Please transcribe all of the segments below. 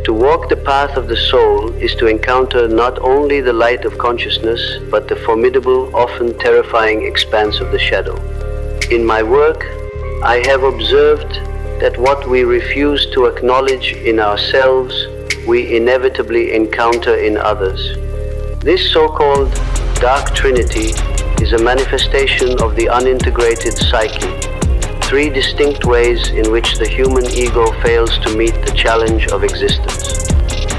To walk the path of the soul is to encounter not only the light of consciousness, but the formidable, often terrifying expanse of the shadow. In my work, I have observed that what we refuse to acknowledge in ourselves, we inevitably encounter in others. This so-called dark trinity is a manifestation of the unintegrated psyche. Three distinct ways in which the human ego fails to meet the challenge of existence.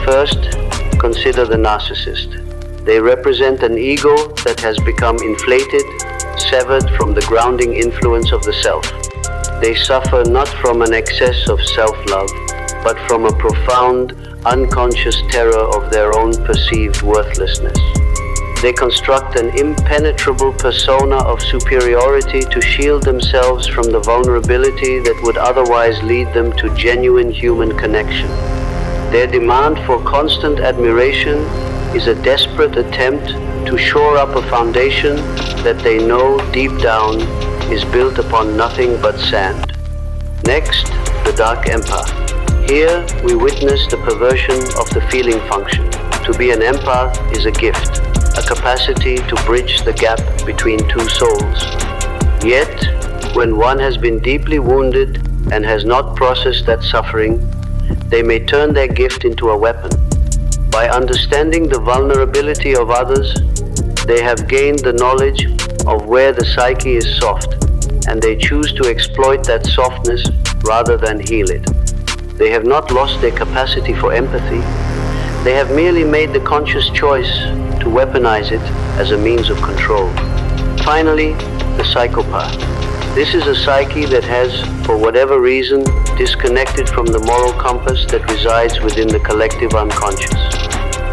First, consider the narcissist. They represent an ego that has become inflated, severed from the grounding influence of the self. They suffer not from an excess of self-love, but from a profound, unconscious terror of their own perceived worthlessness. They construct an impenetrable persona of superiority to shield themselves from the vulnerability that would otherwise lead them to genuine human connection. Their demand for constant admiration is a desperate attempt to shore up a foundation that they know deep down is built upon nothing but sand. Next, the dark empath. Here we witness the perversion of the feeling function. To be an empath is a gift, a capacity to bridge the gap between two souls. Yet, when one has been deeply wounded and has not processed that suffering, they may turn their gift into a weapon. By understanding the vulnerability of others, they have gained the knowledge of where the psyche is soft, and they choose to exploit that softness rather than heal it. They have not lost their capacity for empathy. They have merely made the conscious choice to weaponize it as a means of control. Finally, the psychopath. This is a psyche that has, for whatever reason, disconnected from the moral compass that resides within the collective unconscious.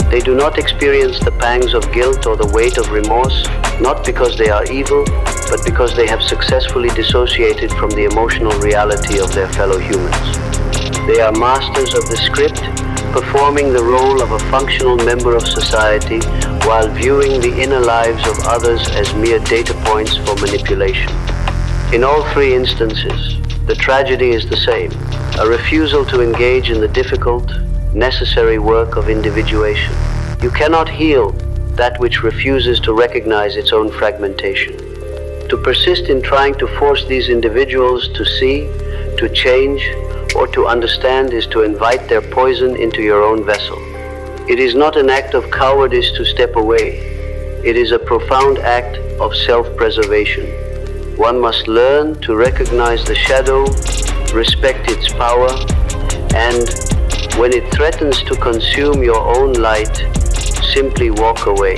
They do not experience the pangs of guilt or the weight of remorse, not because they are evil, but because they have successfully dissociated from the emotional reality of their fellow humans. They are masters of the script, performing the role of a functional member of society while viewing the inner lives of others as mere data points for manipulation. In all three instances, the tragedy is the same: a refusal to engage in the difficult, necessary work of individuation. You cannot heal that which refuses to recognize its own fragmentation. To persist in trying to force these individuals to see, to change, or to understand is to invite their poison into your own vessel. It is not an act of cowardice to step away. It is a profound act of self-preservation. One must learn to recognize the shadow, respect its power, and when it threatens to consume your own light, simply walk away.